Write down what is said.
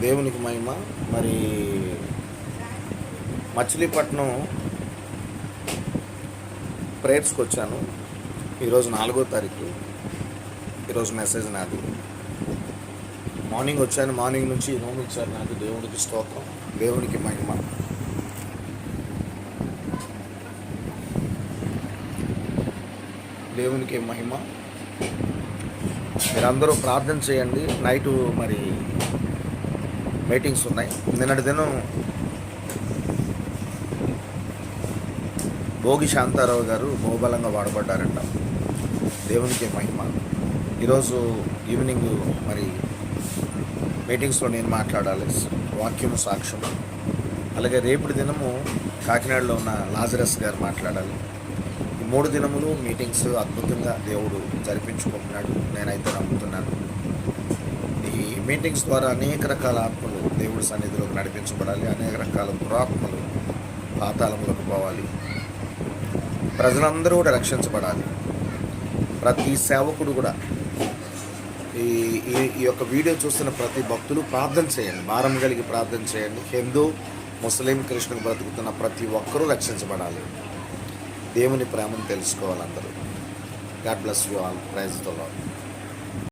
దేవునికి మహిమ. మరి మచిలీపట్నం ప్రేయర్స్కి వచ్చాను. ఈరోజు 4వ తారీఖు. ఈరోజు మెసేజ్ నాది. మార్నింగ్ వచ్చాను, మార్నింగ్ నుంచి రూమ్ ఇచ్చారు నాకు. దేవునికి స్తోత్రం, దేవునికి మహిమ. దేవునికి మహిమ. మీరందరూ ప్రార్థన చేయండి. నైటు మరి మీటింగ్స్ ఉన్నాయి. నిన్నటి దినం భోగి శాంతారావు గారు బహుబలంగా వాడబడ్డారంట. దేవునికి మహిమ. ఈరోజు ఈవినింగ్ మరి మీటింగ్స్లో నేను మాట్లాడాలి, వాక్యము సాక్ష్యము. అలాగే రేపటి దినము కాకినాడలో ఉన్న లాజరస్ గారు మాట్లాడాలి. ఈ 3 దినములు మీటింగ్స్ అద్భుతంగా దేవుడు జరిపించుకుంటున్నాడు, నేనైతే నమ్ముతున్నాను. ఈ మీటింగ్స్ ద్వారా అనేక రకాల ఆత్మలు దేవుడి సన్నిధిలోకి నడిపించబడాలి, అనేక రకాల దురాత్మలు పాతాళములకు పోవాలి, ప్రజలందరూ కూడా రక్షించబడాలి. ప్రతి సేవకుడు కూడా ఈ యొక్క వీడియో చూస్తున్న ప్రతి భక్తులు ప్రార్థన చేయండి, భారం కలిగి ప్రార్థన చేయండి. హిందూ, ముస్లిం, క్రిస్టియన్ బ్రతుకుతున్న ప్రతి ఒక్కరూ రక్షించబడాలి. దేవుని ప్రేమను తెలుసుకోవాలి అందరూ. God bless you all. Praise the lord.